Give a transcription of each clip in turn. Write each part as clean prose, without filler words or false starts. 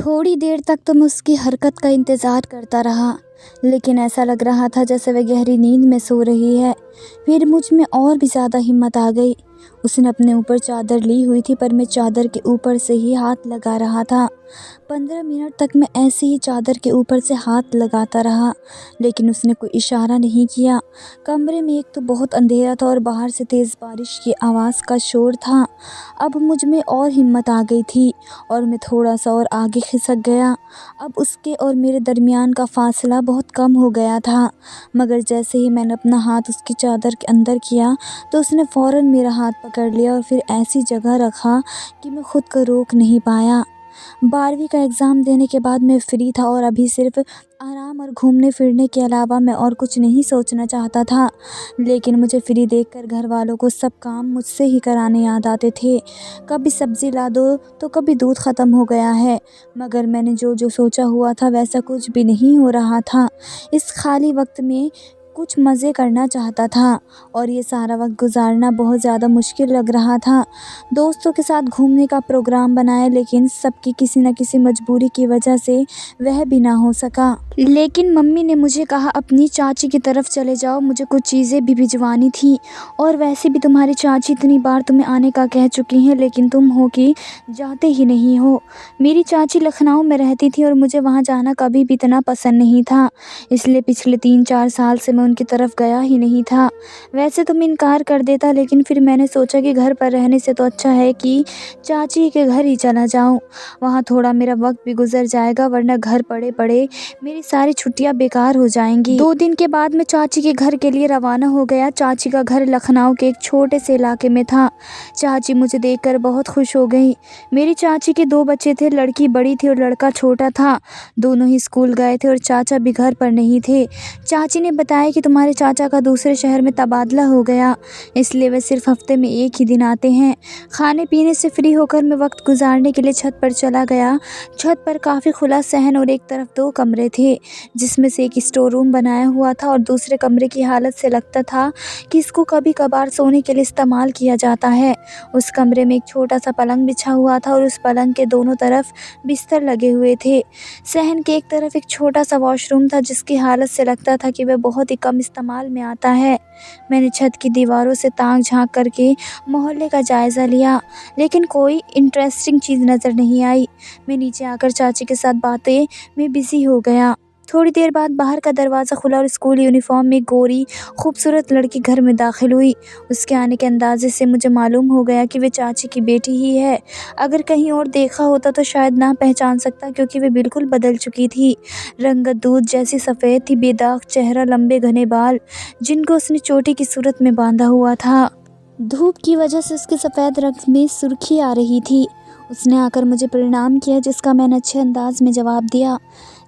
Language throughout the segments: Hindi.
थोड़ी देर तक तो मैं उसकी हरकत का इंतज़ार करता रहा, लेकिन ऐसा लग रहा था जैसे वह गहरी नींद में सो रही है। फिर मुझ में और भी ज़्यादा हिम्मत आ गई। उसने अपने ऊपर चादर ली हुई थी, पर मैं चादर के ऊपर से ही हाथ लगा रहा था। 15 मिनट तक मैं ऐसे ही चादर के ऊपर से हाथ लगाता रहा, लेकिन उसने कोई इशारा नहीं किया। कमरे में एक तो बहुत अंधेरा था और बाहर से तेज़ बारिश की आवाज़ का शोर था। अब मुझ में और हिम्मत आ गई थी और मैं थोड़ा सा और आगे खिसक गया। अब उसके और मेरे दरमियान का फ़ासला बहुत कम हो गया था, मगर जैसे ही मैंने अपना हाथ उसकी चादर के अंदर किया तो उसने फ़ौरन मेरा हाथ पकड़ लिया और फिर ऐसी जगह रखा कि मैं खुद को रोक नहीं पाया। 12वीं का एग्ज़ाम देने के बाद मैं फ्री था और अभी सिर्फ आराम और घूमने फिरने के अलावा मैं और कुछ नहीं सोचना चाहता था। लेकिन मुझे फ्री देखकर घर वालों को सब काम मुझसे ही कराने याद आते थे। कभी सब्ज़ी ला दो तो कभी दूध ख़त्म हो गया है, मगर मैंने जो जो सोचा हुआ था वैसा कुछ भी नहीं हो रहा था। इस खाली वक्त में कुछ मज़े करना चाहता था और ये सारा वक्त गुजारना बहुत ज़्यादा मुश्किल लग रहा था। दोस्तों के साथ घूमने का प्रोग्राम बनाया, लेकिन सबकी किसी न किसी मजबूरी की वजह से वह भी ना हो सका। लेकिन मम्मी ने मुझे कहा अपनी चाची की तरफ चले जाओ, मुझे कुछ चीज़ें भी भिजवानी थी। और वैसे भी तुम्हारी चाची इतनी बार तुम्हें आने का कह चुकी हैं, लेकिन तुम हो कि जाते ही नहीं हो। मेरी चाची लखनऊ में रहती थी और मुझे वहाँ जाना कभी भी इतना पसंद नहीं था, इसलिए पिछले 3-4 साल से मैं उनकी तरफ गया ही नहीं था। वैसे तो मैं इनकार कर देता, लेकिन फिर मैंने सोचा कि घर पर रहने से तो अच्छा है कि चाची के घर ही चला जाऊँ। वहाँ थोड़ा मेरा वक्त भी गुजर जाएगा, वरना घर पड़े पड़े मेरी सारी छुट्टियाँ बेकार हो जाएंगी। 2 दिन के बाद मैं चाची के घर के लिए रवाना हो गया। चाची का घर लखनऊ के एक छोटे से इलाके में था। चाची मुझे देखकर बहुत खुश हो गई। मेरी चाची के 2 बच्चे थे, लड़की बड़ी थी और लड़का छोटा था। दोनों ही स्कूल गए थे और चाचा भी घर पर नहीं थे। चाची ने बताया कि तुम्हारे चाचा का दूसरे शहर में तबादला हो गया, इसलिए वे सिर्फ हफ्ते में 1 ही दिन आते हैं। खाने पीने से फ्री होकर मैं वक्त गुजारने के लिए छत पर चला गया। छत पर काफ़ी खुला सहन और एक तरफ 2 कमरे थे, जिसमें से एक स्टोर रूम बनाया हुआ था और दूसरे कमरे की हालत से लगता था कि इसको कभी कभार सोने के लिए इस्तेमाल किया जाता है। उस कमरे में एक छोटा सा पलंग बिछा हुआ था और उस पलंग के दोनों तरफ बिस्तर लगे हुए थे। सहन के एक तरफ एक छोटा सा वॉशरूम था, जिसकी हालत से लगता था कि वह बहुत ही कम इस्तेमाल में आता है। मैंने छत की दीवारों से ताक झांक करके मोहल्ले का जायज़ा लिया, लेकिन कोई इंटरेस्टिंग चीज़ नज़र नहीं आई। मैं नीचे आकर चाची के साथ बातें में बिज़ी हो गया। थोड़ी देर बाद बाहर का दरवाज़ा खुला और स्कूल यूनिफॉर्म में गोरी खूबसूरत लड़की घर में दाखिल हुई। उसके आने के अंदाज़े से मुझे मालूम हो गया कि वे चाची की बेटी ही है। अगर कहीं और देखा होता तो शायद ना पहचान सकता, क्योंकि वे बिल्कुल बदल चुकी थी। रंगत दूध जैसी सफ़ेद थी, बेदाग चेहरा, लंबे घने बाल जिनको उसने चोटी की सूरत में बांधा हुआ था। धूप की वजह से उसके सफ़ेद रंग में सुर्खी आ रही थी। उसने आकर मुझे प्रणाम किया, जिसका मैंने अच्छे अंदाज में जवाब दिया,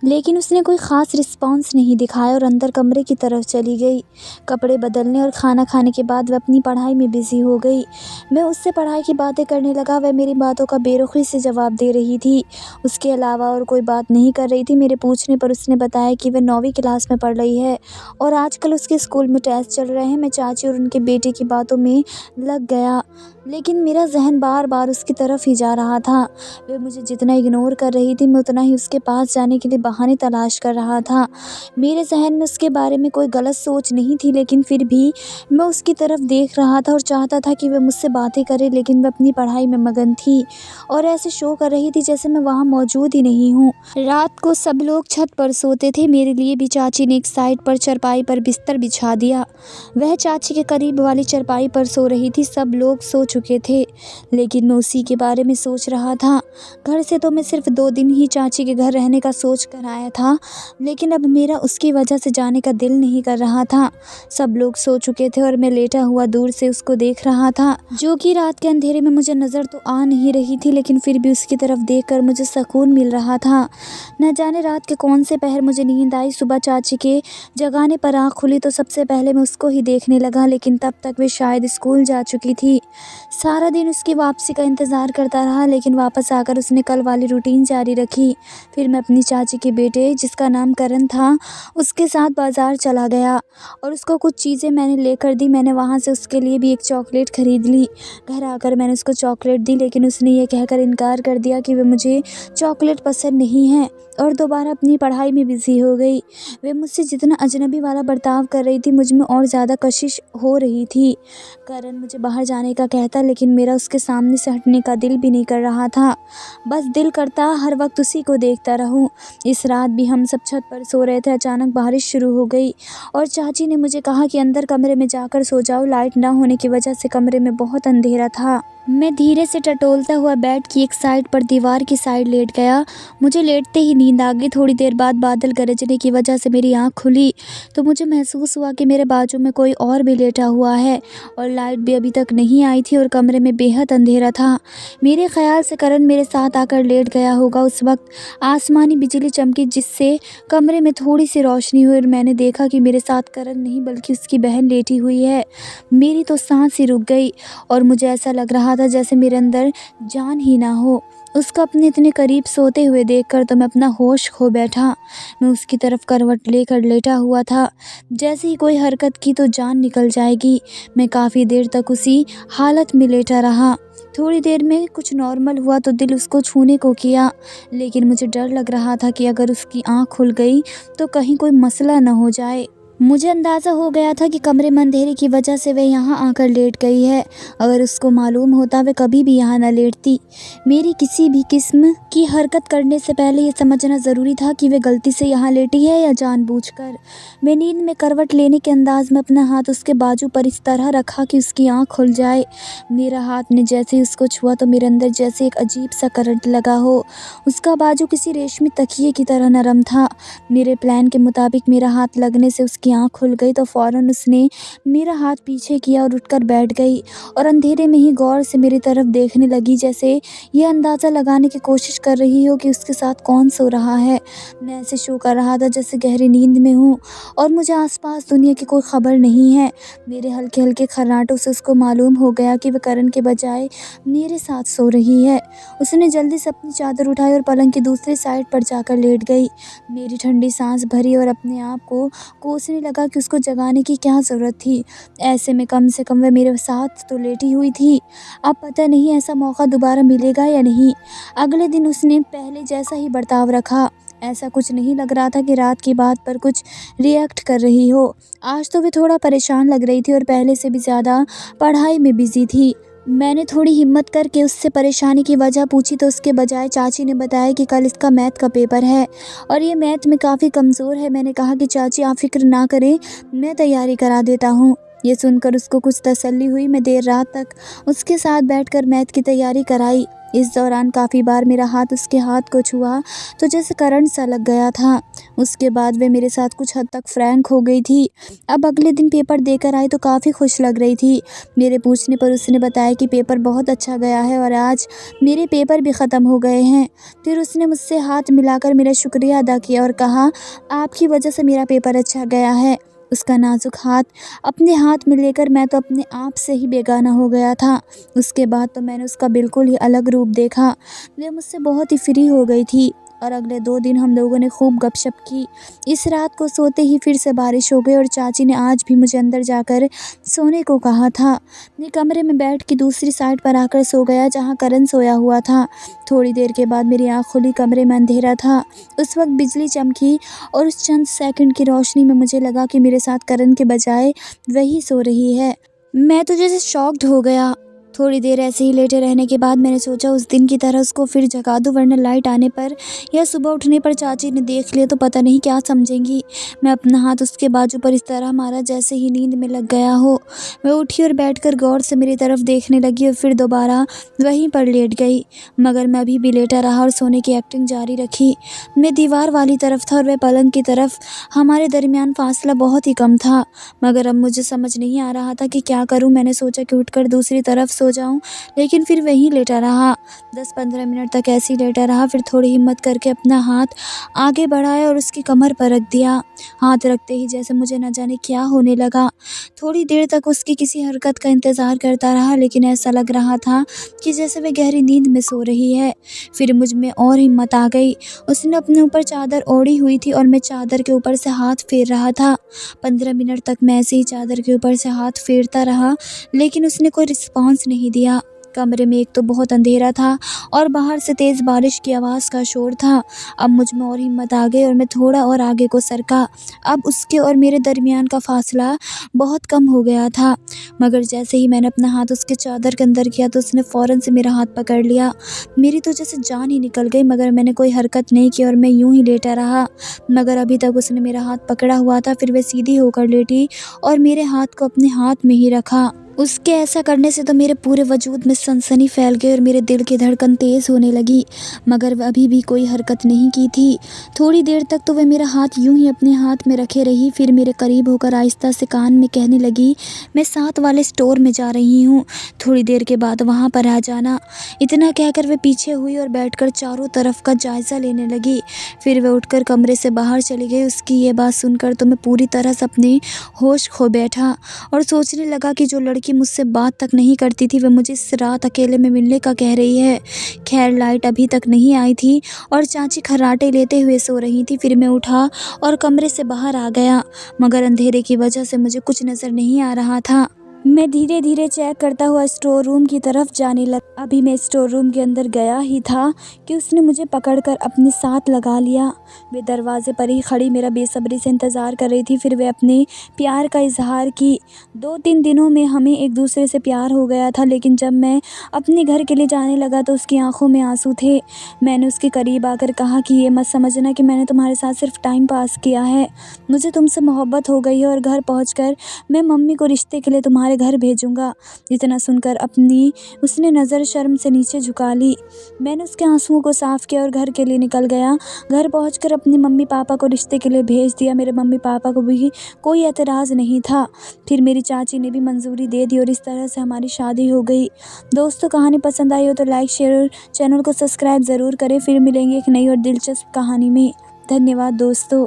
लेकिन उसने कोई ख़ास रिस्पॉन्स नहीं दिखाया और अंदर कमरे की तरफ चली गई। कपड़े बदलने और खाना खाने के बाद वह अपनी पढ़ाई में बिज़ी हो गई। मैं उससे पढ़ाई की बातें करने लगा, वह मेरी बातों का बेरुखी से जवाब दे रही थी। उसके अलावा और कोई बात नहीं कर रही थी। मेरे पूछने पर उसने बताया कि वह 9वीं क्लास में पढ़ रही है और आजकल उसके स्कूल में टेस्ट चल रहे हैं। मैं चाची और उनके बेटे की बातों में लग गया, लेकिन मेरा जहन बार बार उसकी तरफ ही जा रहा था। वह मुझे जितना इग्नोर कर रही थी, मैं उतना ही उसके पास जाने के लिए बहाने तलाश कर रहा था। मेरे जहन में उसके बारे में कोई गलत सोच नहीं थी, लेकिन फिर भी मैं उसकी तरफ देख रहा था और चाहता था कि वह मुझसे बातें करे, लेकिन वह अपनी पढ़ाई में मगन थी और ऐसे शो कर रही थी जैसे मैं वहाँ मौजूद ही नहीं हूँ। रात को सब लोग छत पर सोते थे, मेरे लिए भी चाची ने एक साइड पर चरपाई पर बिस्तर बिछा दिया। वह चाची के करीब वाली चरपाई पर सो रही थी। सब लोग सो चुके थे, लेकिन मैं उसी के बारे में सोच रहा था। घर से तो मैं सिर्फ 2 दिन ही चाची के घर रहने का सोच कर आया था, लेकिन अब मेरा उसकी वजह से जाने का दिल नहीं कर रहा था। सब लोग सो चुके थे और मैं लेटा हुआ दूर से उसको देख रहा था, जो कि रात के अंधेरे में मुझे नज़र तो आ नहीं रही थी, लेकिन फिर भी उसकी तरफ देखकर मुझे सुकून मिल रहा था। न जाने रात के कौन से पहर मुझे नींद आई। सुबह चाची के जगाने पर आँख खुली तो सबसे पहले मैं उसको ही देखने लगा, लेकिन तब तक वे शायद स्कूल जा चुकी थी। सारा दिन उसकी वापसी का इंतज़ार करता रहा, लेकिन वापस आकर उसने कल वाली रूटीन जारी रखी। फिर मैं अपनी चाची के बेटे जिसका नाम करण था उसके साथ बाज़ार चला गया और उसको कुछ चीज़ें मैंने लेकर दी। मैंने वहाँ से उसके लिए भी एक चॉकलेट ख़रीद ली। घर आकर मैंने उसको चॉकलेट दी, लेकिन उसने ये कहकर इनकार कर दिया कि वह मुझे चॉकलेट पसंद नहीं है और दोबारा अपनी पढ़ाई में बिज़ी हो गई। वह मुझसे जितना अजनबी वाला बर्ताव कर रही थी, मुझ में और ज़्यादा कशिश हो रही थी। करण मुझे बाहर जाने का कहता, लेकिन मेरा उसके सामने से हटने का दिल भी नहीं कर रहा था। बस दिल करता हर वक्त उसी को देखता रहूं। इस रात भी हम सब छत पर सो रहे थे। अचानक बारिश शुरू हो गई और चाची ने मुझे कहा कि अंदर कमरे में जाकर सो जाओ। लाइट ना होने की वजह से कमरे में बहुत अंधेरा था। मैं धीरे से टटोलता हुआ बेड की एक साइड पर दीवार की साइड लेट गया। मुझे लेटते ही नींद आ गई। थोड़ी देर बाद बादल गरजने की वजह से मेरी आँख खुली तो मुझे महसूस हुआ कि मेरे बाजू में कोई और भी लेटा हुआ है और लाइट भी अभी तक नहीं आई थी और कमरे में बेहद अंधेरा था। मेरे ख्याल से करण मेरे साथ आकर लेट गया होगा। उस वक्त आसमानी बिजली चमकी जिससे कमरे में थोड़ी सी रोशनी हुई और मैंने देखा कि मेरे साथ करण नहीं बल्कि उसकी बहन लेटी हुई है। मेरी तो सांस ही रुक गई और मुझे ऐसा लग रहा था जैसे मेरे अंदर जान ही ना हो। उसको अपने इतने करीब सोते हुए देखकर तो मैं अपना होश खो बैठा। मैं उसकी तरफ करवट लेकर लेटा हुआ था। जैसे ही कोई हरकत की तो जान निकल जाएगी। मैं काफ़ी देर तक उसी हालत में लेटा रहा। थोड़ी देर में कुछ नॉर्मल हुआ तो दिल उसको छूने को किया, लेकिन मुझे डर लग रहा था कि अगर उसकी आँख खुल गई तो कहीं कोई मसला न हो जाए। मुझे अंदाज़ा हो गया था कि कमरे में अंधेरे की वजह से वह यहाँ आकर लेट गई है। अगर उसको मालूम होता वह कभी भी यहाँ न लेटती। मेरी किसी भी किस्म की हरकत करने से पहले ये समझना ज़रूरी था कि वह गलती से यहाँ लेटी है या जानबूझकर। मैं नींद में करवट लेने के अंदाज में अपना हाथ उसके बाजू पर इस तरह रखा कि उसकी आँख खुल जाए। मेरा हाथ ने जैसे ही उसको छुआ तो मेरे अंदर जैसे एक अजीब सा करंट लगा हो। उसका बाजू किसी रेशमी तकिए की तरह नरम था। मेरे प्लान के मुताबिक मेरा हाथ लगने से उसकी आँख खुल गई तो फ़ौरन उसने मेरा हाथ पीछे किया और उठकर बैठ गई और अंधेरे में ही गौर से मेरी तरफ देखने लगी, जैसे ये अंदाज़ा लगाने की कोशिश कर रही हो कि उसके साथ कौन सो रहा है। मैं ऐसे शो कर रहा था जैसे गहरी नींद में हूँ और मुझे आसपास दुनिया की कोई खबर नहीं है। मेरे हल्के हल्के खर्राटों से उसको मालूम हो गया कि वह करण के बजाय मेरे साथ सो रही है। उसने जल्दी से अपनी चादर उठाई और पलंग की दूसरी साइड पर जाकर लेट गई। मेरी ठंडी सांस भरी और अपने आप को कोसने लगा कि उसको जगाने की क्या ज़रूरत थी। ऐसे में कम से कम वह मेरे साथ तो लेटी हुई थी। अब पता नहीं ऐसा मौका दोबारा मिलेगा या नहीं। अगले दिन उसने पहले जैसा ही बर्ताव रखा। ऐसा कुछ नहीं लग रहा था कि रात की बात पर कुछ रिएक्ट कर रही हो। आज तो वह थोड़ा परेशान लग रही थी और पहले से भी ज़्यादा पढ़ाई में बिज़ी थी। मैंने थोड़ी हिम्मत करके उससे परेशानी की वजह पूछी तो उसके बजाय चाची ने बताया कि कल इसका मैथ का पेपर है और ये मैथ में काफ़ी कमज़ोर है। मैंने कहा कि चाची आप फ़िक्र ना करें, मैं तैयारी करा देता हूँ। ये सुनकर उसको कुछ तसल्ली हुई। मैं देर रात तक उसके साथ बैठकर मैथ की तैयारी कराई। इस दौरान काफ़ी बार मेरा हाथ उसके हाथ को छुआ तो जैसे करंट सा लग गया था। उसके बाद वे मेरे साथ कुछ हद तक फ्रैंक हो गई थी। अब अगले दिन पेपर देकर आई तो काफ़ी खुश लग रही थी। मेरे पूछने पर उसने बताया कि पेपर बहुत अच्छा गया है और आज मेरे पेपर भी ख़त्म हो गए हैं। फिर उसने मुझसे हाथ मिलाकर मेरा शुक्रिया अदा किया और कहा, आपकी वजह से मेरा पेपर अच्छा गया है। उसका नाजुक हाथ अपने हाथ में लेकर मैं तो अपने आप से ही बेगाना हो गया था। उसके बाद तो मैंने उसका बिल्कुल ही अलग रूप देखा। वह मुझसे बहुत ही फ्री हो गई थी और अगले 2 दिन हम लोगों ने खूब गपशप की। इस रात को सोते ही फिर से बारिश हो गई और चाची ने आज भी मुझे अंदर जाकर सोने को कहा था। मैं कमरे में बेड की दूसरी साइड पर आकर सो गया जहाँ करण सोया हुआ था। थोड़ी देर के बाद मेरी आँख खुली। कमरे में अंधेरा था। उस वक्त बिजली चमकी और उस चंद सेकंड की रोशनी में मुझे लगा कि मेरे साथ करण के बजाय वही सो रही है। मैं तो जैसे शॉक्ड हो गया। थोड़ी देर ऐसे ही लेटे रहने के बाद मैंने सोचा उस दिन की तरह उसको फिर जगा दूं, वरना लाइट आने पर या सुबह उठने पर चाची ने देख लिया तो पता नहीं क्या समझेंगी। मैं अपना हाथ उसके बाजू पर इस तरह मारा जैसे ही नींद में लग गया हो। मैं उठी और बैठकर गौर से मेरी तरफ देखने लगी और फिर दोबारा वहीं पर लेट गई। मगर मैं अभी भी लेटा रहा और सोने की एक्टिंग जारी रखी। मैं दीवार वाली तरफ था और वह पलंग की तरफ। हमारे दरमियान फासला बहुत ही कम था, मगर अब मुझे समझ नहीं आ रहा था कि क्या करूं। मैंने सोचा कि उठकर दूसरी तरफ सो जाऊं, लेकिन फिर वहीं लेटा रहा। 10-15 मिनट तक ऐसे ही लेटा रहा। फिर थोड़ी हिम्मत करके अपना हाथ आगे बढ़ाया और उसकी कमर पर रख दिया। हाथ रखते ही जैसे मुझे न जाने क्या होने लगा। थोड़ी देर तक उसकी किसी हरकत का इंतज़ार करता रहा, लेकिन ऐसा लग रहा था कि जैसे वह गहरी नींद में सो रही है। फिर मुझ में और हिम्मत आ गई। उसने अपने ऊपर चादर ओढ़ी हुई थी और मैं चादर के ऊपर से हाथ फेर रहा था। 15 मिनट तक मैं ऐसे ही चादर के ऊपर से हाथ फेरता रहा, लेकिन उसने कोई रिस्पॉन्स नहीं दिया। कमरे में एक तो बहुत अंधेरा था और बाहर से तेज़ बारिश की आवाज़ का शोर था। अब मुझ में और हिम्मत आ गई और मैं थोड़ा और आगे को सरका। अब उसके और मेरे दरमियान का फ़ासला बहुत कम हो गया था, मगर जैसे ही मैंने अपना हाथ उसके चादर के अंदर किया तो उसने फ़ौरन से मेरा हाथ पकड़ लिया। मेरी तो जैसे जान ही निकल गई, मगर मैंने कोई हरकत नहीं की और मैं यूं ही लेटा रहा। मगर अभी तक उसने मेरा हाथ पकड़ा हुआ था। फिर वह सीधी होकर लेटी और मेरे हाथ को अपने हाथ में ही रखा। उसके ऐसा करने से तो मेरे पूरे वजूद में सनसनी फैल गई और मेरे दिल की धड़कन तेज़ होने लगी, मगर वह अभी भी कोई हरकत नहीं की थी। थोड़ी देर तक तो वह मेरा हाथ यूं ही अपने हाथ में रखे रही। फिर मेरे करीब होकर आहिस्ता से कान में कहने लगी, मैं साथ वाले स्टोर में जा रही हूँ, थोड़ी देर के बाद वहाँ पर आ जाना। इतना कहकर वह पीछे हुई और बैठकर चारों तरफ का जायज़ा लेने लगी। फिर वह उठकर कमरे से बाहर चली गई। उसकी ये बात सुनकर तो मैं पूरी तरह से अपनी होश खो बैठा और सोचने लगा कि जो लड़की मुझसे बात तक नहीं करती थी, वह मुझे इस रात अकेले में मिलने का कह रही है। खैर लाइट अभी तक नहीं आई थी और चाची खर्राटे लेते हुए सो रही थी। फिर मैं उठा और कमरे से बाहर आ गया, मगर अंधेरे की वजह से मुझे कुछ नज़र नहीं आ रहा था। मैं धीरे धीरे चेक करता हुआ स्टोर रूम की तरफ जाने लगा। अभी मैं स्टोर रूम के अंदर गया ही था कि उसने मुझे पकड़कर अपने साथ लगा लिया। वे दरवाजे पर ही खड़ी मेरा बेसब्री से इंतज़ार कर रही थी। फिर वे अपने प्यार का इजहार की। 2-3 दिनों में हमें एक दूसरे से प्यार हो गया था, लेकिन जब मैं अपने घर के लिए जाने लगा तो उसकी आंखों में आंसू थे। मैंने उसके करीब आकर कहा कि ये मत समझना कि मैंने तुम्हारे साथ सिर्फ टाइम पास किया है, मुझे तुमसे मोहब्बत हो गई है और घर पहुँचकर मैं मम्मी को रिश्ते के लिए तुम्हारे घर भेजूंगा। इतना सुनकर उसने नज़र शर्म से नीचे झुका ली। मैंने उसके आंसुओं को साफ किया और घर के लिए निकल गया। घर पहुंचकर अपने मम्मी पापा को रिश्ते के लिए भेज दिया। मेरे मम्मी पापा को भी कोई एतराज़ नहीं था। फिर मेरी चाची ने भी मंजूरी दे दी और इस तरह से हमारी शादी हो गई। दोस्तों, कहानी पसंद आई हो तो लाइक, शेयर और चैनल को सब्सक्राइब ज़रूर करें। फिर मिलेंगे एक नई और दिलचस्प कहानी में। धन्यवाद दोस्तों।